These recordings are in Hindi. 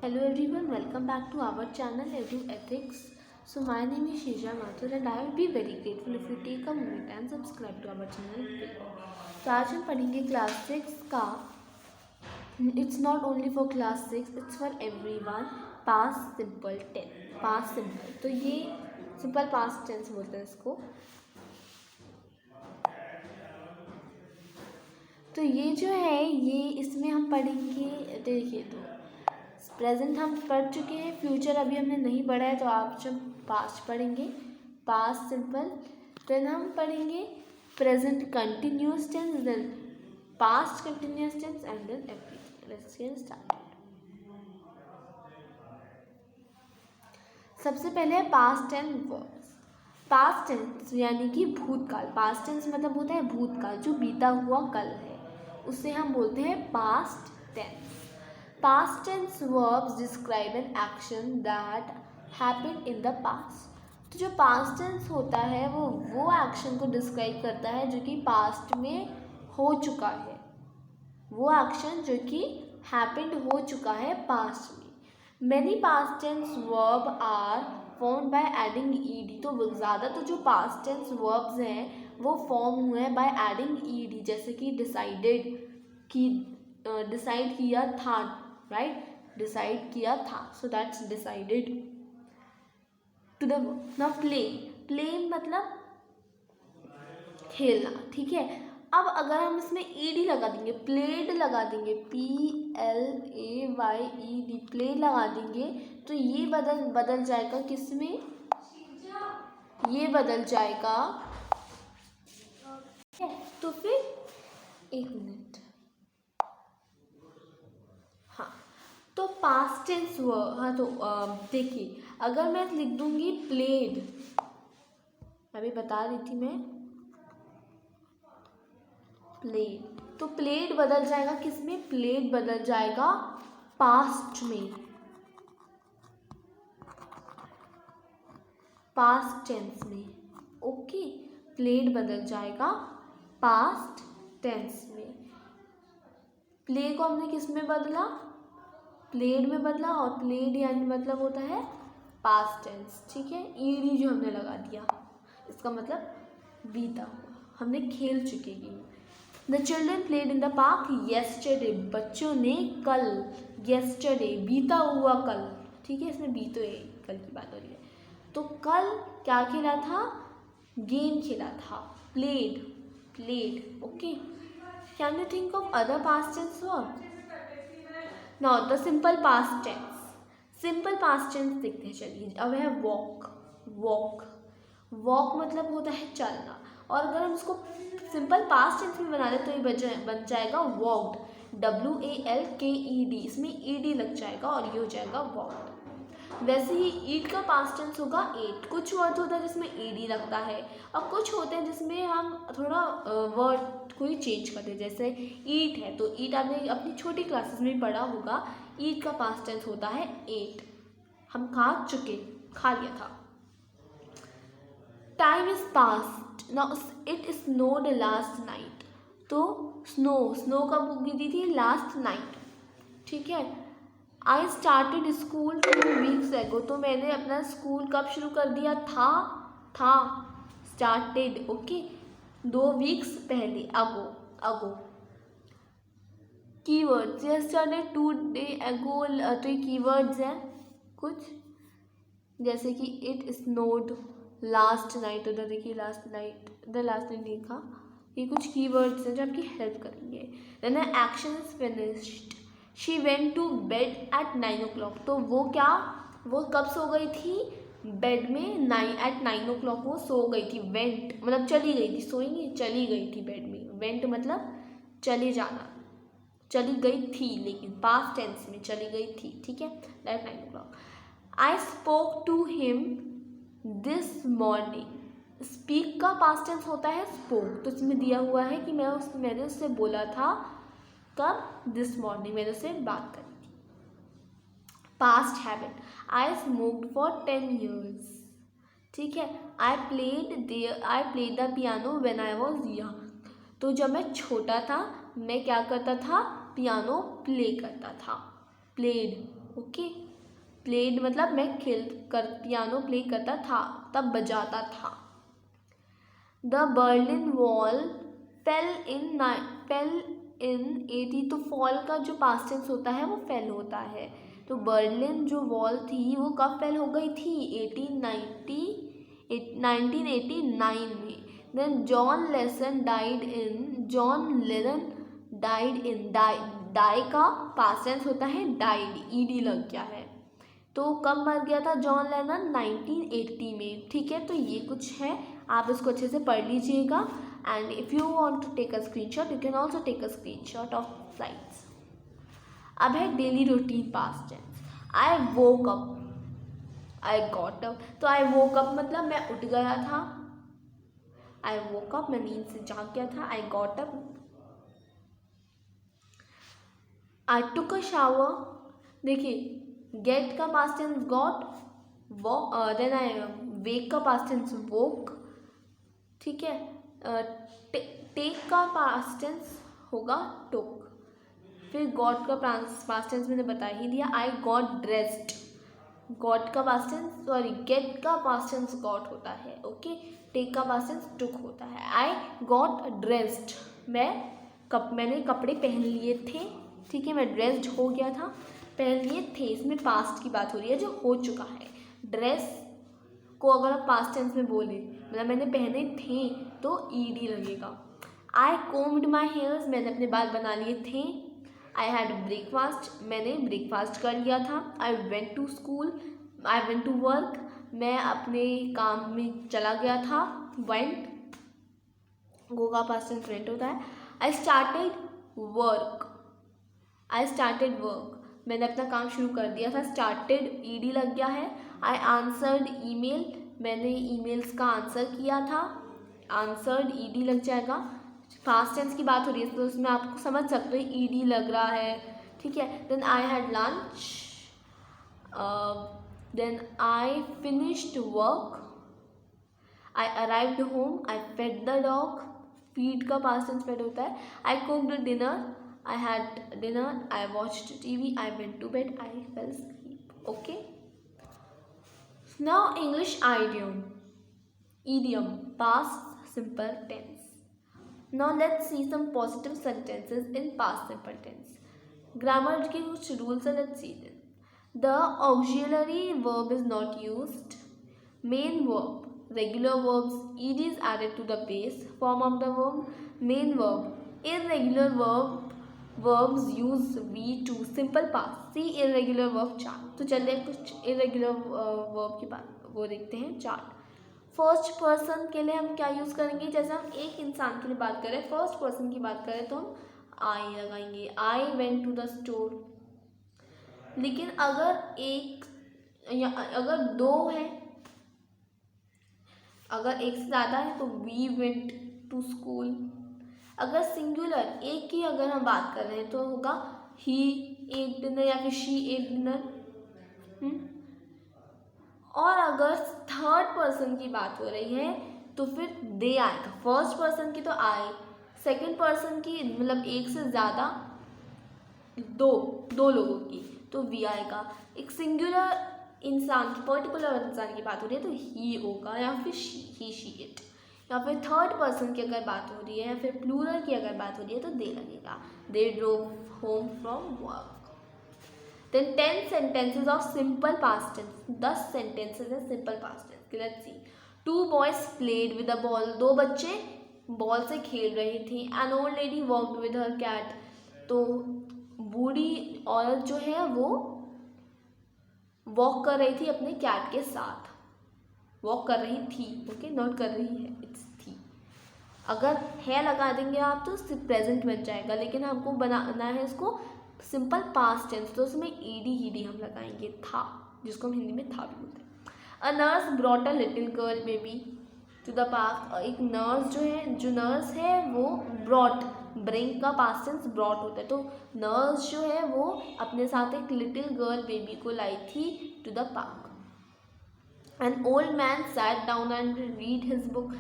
Hello everyone, welcome back to our channel Edu Ethics. So my name is Shija Mathur and I will be very grateful if you take a moment and subscribe to our channel. तो आज हम पढ़ेंगे क्लास 6 का it's not only for class 6, it's for everyone past simple tense. Past simple, तो ये सिंपल पास्ट टेंस बोलते हैं इसको। तो ये जो है ये इसमें हम पढ़ेंगे, देखिए तो प्रेजेंट हम पढ़ चुके हैं, फ्यूचर अभी हमने नहीं पढ़ा है, तो आप जब पास्ट पढ़ेंगे पास्ट सिंपल, देन हम पढ़ेंगे present continuous tense, then past continuous tense and then everything. Let's get started. सबसे पहले है past tense verbs. Past tense यानी कि भूतकाल। पास्ट टेंस मतलब होता है भूतकाल, जो बीता हुआ कल है, उसे हम बोलते हैं past tense. Past tense verbs describe an action that happened in the past. तो जो past tense होता है वो action को describe करता है जो कि past में हो चुका है, वो action जो कि happened हो चुका है past में। Many past tense verb are formed by adding ed। तो ज़्यादा तो जो past tense verbs हैं वो form हुए हैं by adding ed, जैसे कि decided कि डिसाइड किया था, राइट, डिसाइड किया था, so that's decided. To the now play, play मतलब खेलना, ठीक है। अब अगर हम इसमें ईडी लगा देंगे, प्लेड लगा देंगे, PLAYED, प्ले लगा देंगे, तो ये बदल जाएगा किसमें, ये बदल जाएगा, तो फिर एक मिनट, तो पास्ट टेंस हुआ। हाँ, तो देखिए अगर मैं लिख दूंगी प्लेड, अभी बता रही थी मैं, प्लेड, तो प्लेड बदल जाएगा किसमें, प्लेड बदल जाएगा पास्ट में, पास्ट टेंस में। ओके, प्लेड बदल जाएगा पास्ट टेंस में। प्ले को हमने किस में बदला, प्लेड में बदला, और प्लेड यानी मतलब होता है पास्ट टेंस, ठीक है। ईडी जो हमने लगा दिया, इसका मतलब बीता हुआ, हमने खेल चुके game. The children played in the park yesterday, बच्चों ने कल, येस्टरडे बीता हुआ कल, ठीक है, इसमें बीते कल की बात हो रही है। तो कल क्या खेला था, गेम खेला था, played, played. Okay, can you think of other past tense verb? Now the simple past tense, सिंपल पास्ट टेंस देखते हैं, चलिए। अब है वॉक, वॉक, वॉक मतलब होता है चलना, और अगर हम इसको सिंपल पास्ट टेंस में बना दें तो ये बन जाएगा वॉक्ड, WALKED, इसमें ED लग जाएगा और ये हो जाएगा वॉक्ड। वैसे ही ईट का पास्ट टेंस होगा एट। कुछ वर्ड होता है जिसमें ED लगता है, और कुछ होते हैं जिसमें हम थोड़ा वर्ड को ही चेंज करते हैं, जैसे ईट है तो ईट आपने अपनी छोटी क्लासेस में पढ़ा होगा, ईट का पास्ट टेंस होता है एट, हम खा चुके, खा लिया था। Time is past, now it snowed last night, तो स्नो, स्नो कब गिरी थी, लास्ट नाइट, ठीक है। आई स्टार्टेड स्कूल 2 वीक्स एगो, तो मैंने अपना स्कूल कब शुरू कर दिया था, स्टार्टेड, ओके, 2 वीक्स पहले, अगो, अगो। कीवर्ड्स, यस्टरडे, 2 डे एगो, तो ये कीवर्ड्स हैं कुछ, जैसे कि इट स्नोड, लास्ट नाइट, उधर देखिए लास्ट नाइट, इधर लास्ट नाइट लिखा, ये कुछ कीवर्ड्स हैं जो आपकी हेल्प करेंगे। Then action is finished, she went to bed at 9 o'clock, तो वो क्या, वो कब सो गई थी, बेड में एट 9 o'clock वो सो गई थी। वेंट मतलब चली गई थी, सोएंगे, चली गई थी बेड में, वेंट मतलब चले जाना, चली गई थी, लेकिन पास्ट टेंस में चली गई थी, ठीक है, at 9 o'clock। I spoke to him this morning, speak का पास्ट टेंस होता है स्पोक, तो इसमें दिया हुआ है कि मैंने उससे बोला था कब, दिस मॉर्निंग, मैंने उससे बात करी थी। Past habit, I smoked for 10 years, ठीक है। I played the piano when I was young, तो जब मैं छोटा था मैं क्या करता था, पियानो प्ले करता था, प्लेड, ओके, प्लेड मतलब मैं पियानो प्ले करता था, तब बजाता था। द बर्लिन वॉल फेल इन 80, तो फॉल का जो पास्ट टेंस होता है वो फेल होता है। तो बर्लिन जो वॉल थी वो कब फेल हो गई थी? 1989 में। Then John Lennon died in, die का पास्ट टेंस होता है डाइड, ईडी लग गया है। तो कब मर गया था जॉन लेनन? 1980 में। ठीक है, तो ये कुछ है, आप इसको अच्छे से पढ़ लीजिएगा। And if you want to take a screenshot you can also take a screenshot of slides. अब है daily routine past tense. I woke up, I got up. तो आई वोक अप मतलब मैं उठ गया था, आई वोक अप मैं नींद से जाग गया था, I got up. I took a shower, देखिए गेट का past tense got, then I wake का पास्ट टेंस वोक, ठीक है। टेक का पास्ट टेंस होगा टुक, फिर गॉट का पास्ट टेंस मैंने बता ही दिया, आई गॉट ड्रेस्ड। गॉट का पास्ट टेंस, सॉरी गेट का पास्ट टेंस गॉट होता है, ओके। टेक का पास्ट टेंस टुक होता है। आई गॉट ड्रेस्ड, मैंने कपड़े पहन लिए थे, ठीक है, मैं ड्रेस्ड हो गया था, पहन लिए थे, इसमें पास्ट की बात हो रही है जो हो चुका है। ड्रेस को अगर आप पास्ट टेंस में बोले मतलब मैंने पहने थे तो ईडी लगेगा। आई कोम्ड माई हेयर्स, मैंने अपने बाल बना लिए थे। आई हैड ब्रेकफास्ट, मैंने ब्रेकफास्ट कर लिया था। I went to school, I went to work, मैं अपने काम में चला गया था। वेंट, गो का पास्ट टेंस वेंट होता है। I started work, I started work, मैंने अपना काम शुरू कर दिया था, स्टार्टेड ईडी लग गया है। आई आंसर्ड ईमेल, मैंने ईमेल्स का आंसर किया था, आंसर्ड ईडी लग जाएगा। पास्ट टेंस की बात हो रही है तो उसमें आपको समझ सकते हो ईडी लग रहा है, ठीक है। Then I had lunch, then I finished work, I arrived home, I fed the dog, feed का पास्ट टेंस फेड होता है। I cooked dinner, I had dinner, I watched TV, I went to bed, I fell asleep. Okay. Now English idiom, past simple tense. Now let's see some positive sentences in past simple tense. Grammar के कुछ rules हैं, let's see them. The auxiliary verb is not used. Main verb, regular verbs, ed is added to the base form of the verb. Main verb, irregular verbs use V2, simple past. See irregular verb चार। तो चलिए कुछ irregular verb की बात वो देखते हैं चार। फर्स्ट पर्सन के लिए हम क्या यूज़ करेंगे? जैसे हम एक इंसान के लिए बात करें, फर्स्ट पर्सन की बात करें तो हम आई लगाएंगे, I went to the store. लेकिन अगर एक या अगर दो है, अगर एक से ज़्यादा है तो वी वेंट टू स्कूल। अगर सिंगुलर एक की अगर हम बात कर रहे हैं तो होगा ही एट डिनर या फिर शी एट डिनर। और अगर थर्ड पर्सन की बात हो रही है तो फिर दे आएगा। फर्स्ट पर्सन की तो आई, सेकंड पर्सन की मतलब एक से ज़्यादा दो लोगों की तो वी आएगा। एक सिंगुलर इंसान की, पर्टिकुलर इंसान की बात हो रही है तो ही होगा या फिर ही शी इट। या फिर थर्ड पर्सन की अगर बात हो रही है या फिर प्लूरल की अगर बात हो रही है तो दे लगेगा। They drove home from work. Then 10 sentences of simple past tense, 10 sentences है simple past tense। Let's see. 2 boys played with a ball, 2 बच्चे बॉल से खेल रहे थे। An old lady walked with her cat, तो बूढ़ी औरत जो है वो वॉक कर रही थी अपने कैट के साथ। वॉक कर रही थी, ओके, नॉट कर रही है, इट्स थी। अगर है लगा देंगे आप तो सिर्फ प्रेजेंट बन जाएगा, लेकिन हमको बनाना है इसको सिंपल पास्ट टेंस, तो उसमें ईडी हम लगाएंगे था, जिसको हम हिंदी में था भी बोलते हैं। A nurse brought a little girl baby to the park, एक नर्स जो नर्स है वो ब्रॉट, ब्रिंग का पास्ट टेंस ब्रॉट होता है, तो नर्स जो है वो अपने साथ एक लिटिल गर्ल बेबी को लाई थी to the park. An old man sat down and read his book,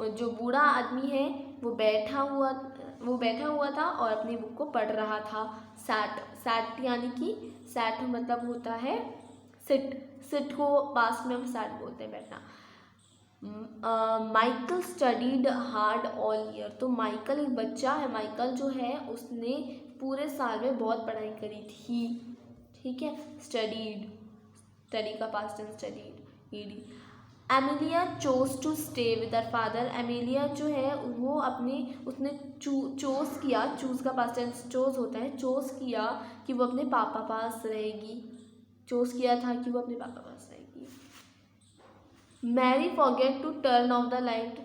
जो बूढ़ा आदमी है वो बैठा हुआ था और अपनी बुक को पढ़ रहा था। सैट यानी कि sat मतलब होता है sit, sit को पास्ट में हम sat बोलते हैं, बैठना। Michael studied hard all year, तो माइकल एक बच्चा है, माइकल जो है उसने पूरे साल में बहुत पढ़ाई करी थी, ठीक है। स्टडीड, स्टडी का past tense studied, ED. Emilia chose to stay with her father, Emilia जो है वो अपने उसने चूज किया, चूज का पास्ट टेंस चोज होता है, चोज किया कि वो अपने पापा पास रहेगी, चोज किया था कि वो अपने पापा पास रहेगी। Mary forget to turn off the light,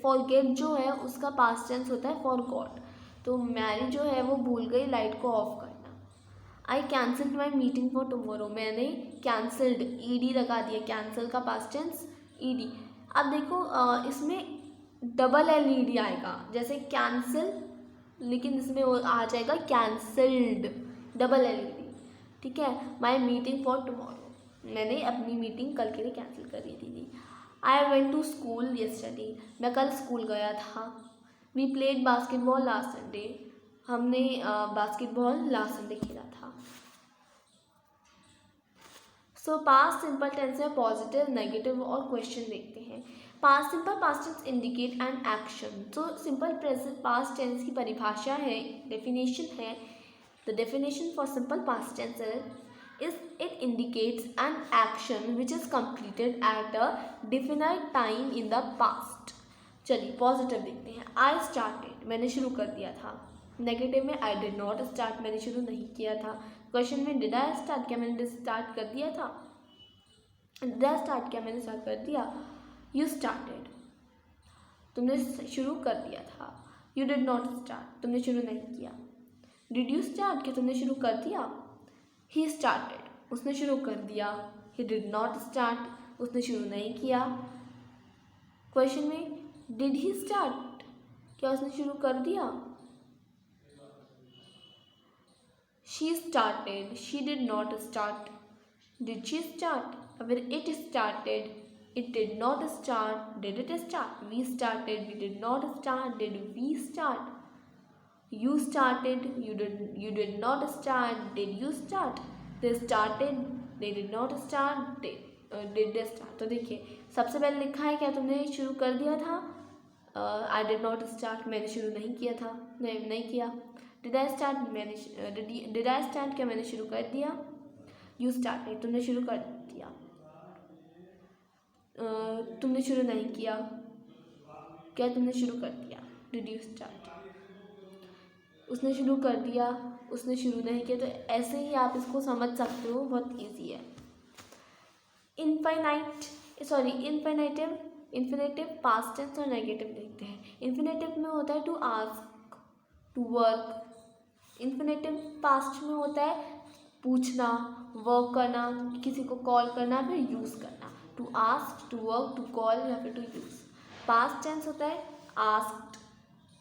forget जो है उसका पास्ट टेंस होता है फॉरगॉट, तो मैरी जो है वो भूल गई लाइट को ऑफ करना। I cancelled my meeting for tomorrow, मैंने कैंसल्ड, ईडी लगा दिया, कैंसल का पास्ट टेंस ईडी। अब देखो इसमें डबल एल ईडी आएगा, जैसे कैंसिल, लेकिन इसमें आ जाएगा कैंसल्ड, डबल एल ईडी, ठीक है। माई मीटिंग फॉर टुमारो, मैंने अपनी मीटिंग कल के लिए कैंसिल कर दी थी। I went to school yesterday, मैं कल स्कूल गया था। We played basketball last Sunday, हमने बास्केटबॉल लास्ट संडे खेला था। सो पास्ट सिंपल टेंस में पॉजिटिव, नेगेटिव और क्वेश्चन देखते हैं। Past simple past tense indicate an action, तो सिंपल प्रेजेंट पास्ट टेंस की परिभाषा है, डेफिनेशन है। The definition for simple past tense is it indicates an action which is completed at a definite time in the past। चलिए पॉजिटिव देखते हैं। I started, मैंने शुरू कर दिया था। नेगेटिव में I did not start, मैंने शुरू नहीं किया था। क्वेश्चन में did I start, क्या मैंने स्टार्ट कर दिया था? did I start, क्या मैंने स्टार्ट कर दिया? You started, तुमने शुरू कर दिया था। You did not start, तुमने शुरू नहीं किया। Did you start, क्या तुमने शुरू कर दिया? He started, उसने शुरू कर दिया। He did not start, उसने शुरू नहीं किया। क्वेश्चन में did he start, क्या उसने शुरू कर दिया? She started, she did not start। Did she start, अगर it started, it did not start, did it start? We started, we did not start, did we start? You started, you did not start, did you start? They started, they did not start, did they start? तो देखिए सबसे पहले लिखा है क्या तुमने शुरू कर दिया था? I did not start, मैंने शुरू नहीं किया था, नहीं किया। Did I start, मैंने did I start, क्या मैंने शुरू कर दिया? You started, तुमने शुरू कर दिया। तुमने शुरू नहीं किया, क्या तुमने शुरू कर दिया? Did you start? उसने शुरू कर दिया, उसने शुरू नहीं किया, तो ऐसे ही आप इसको समझ सकते हो, बहुत इजी है। इन्फिनेटिव पास्ट टेंस और नेगेटिव देखते हैं। इन्फिनेटिव में होता है to ask, to work. Infinitive past में होता है पूछना, वर्क करना, किसी को कॉल करना, फिर यूज़ करना। To ask, to work, to call या फिर टू यूज़। पास्ट टेंस होता है asked,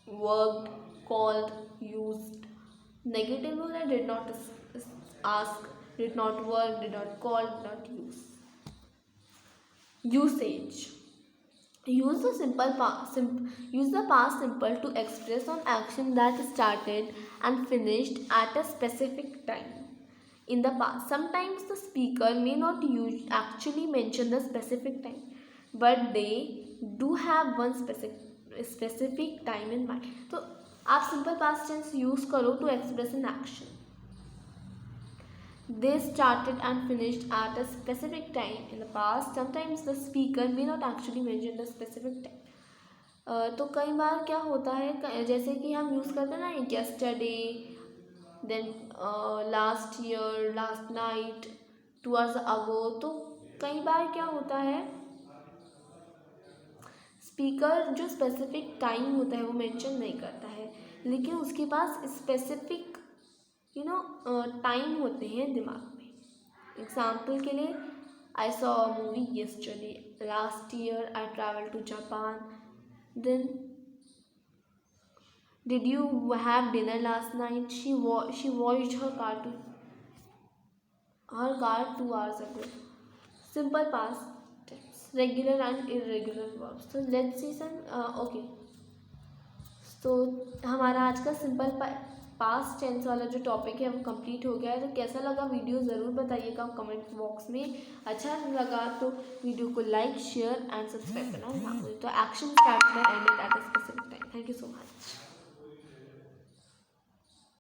worked, called, used। Negative में होता है did not ask, did not work, did not call, did not use। Usage, use the past simple to express an action that started and finished at a specific time in the past। Sometimes the speaker may not actually mention the specific time, but they do have one specific time in mind। तो आप सिंपल पास्ट टेंस यूज करो to express an action. They started and finished at a specific time in the past। Sometimes the speaker may not actually mention the specific time। तो कई बार क्या होता है, जैसे कि हम यूज़ करते हैं ना yesterday, then last year, last night, 2 hours ago। तो कई बार क्या होता है, स्पीकर जो स्पेसिफिक टाइम होता है वो मेंशन नहीं करता है, लेकिन उसके पास स्पेसिफिक टाइम होते हैं दिमाग में। एग्जाम्पल के लिए I saw a movie yesterday, last year I travel to Japan, then did you have dinner last night, she watched her car 2 hours ago। सिंपल पास्ट टेंस, regular and irregular verbs। So let's see some okay, तो हमारा आज का सिंपल पास्ट टेंस वाला जो टॉपिक है वो कंप्लीट हो गया है। तो कैसा लगा वीडियो ज़रूर बताइएगा कमेंट बॉक्स में। अच्छा लगा तो वीडियो को लाइक शेयर एंड सब्सक्राइब करना ना भूलें। तो action start and at a specific time. Thank you so much.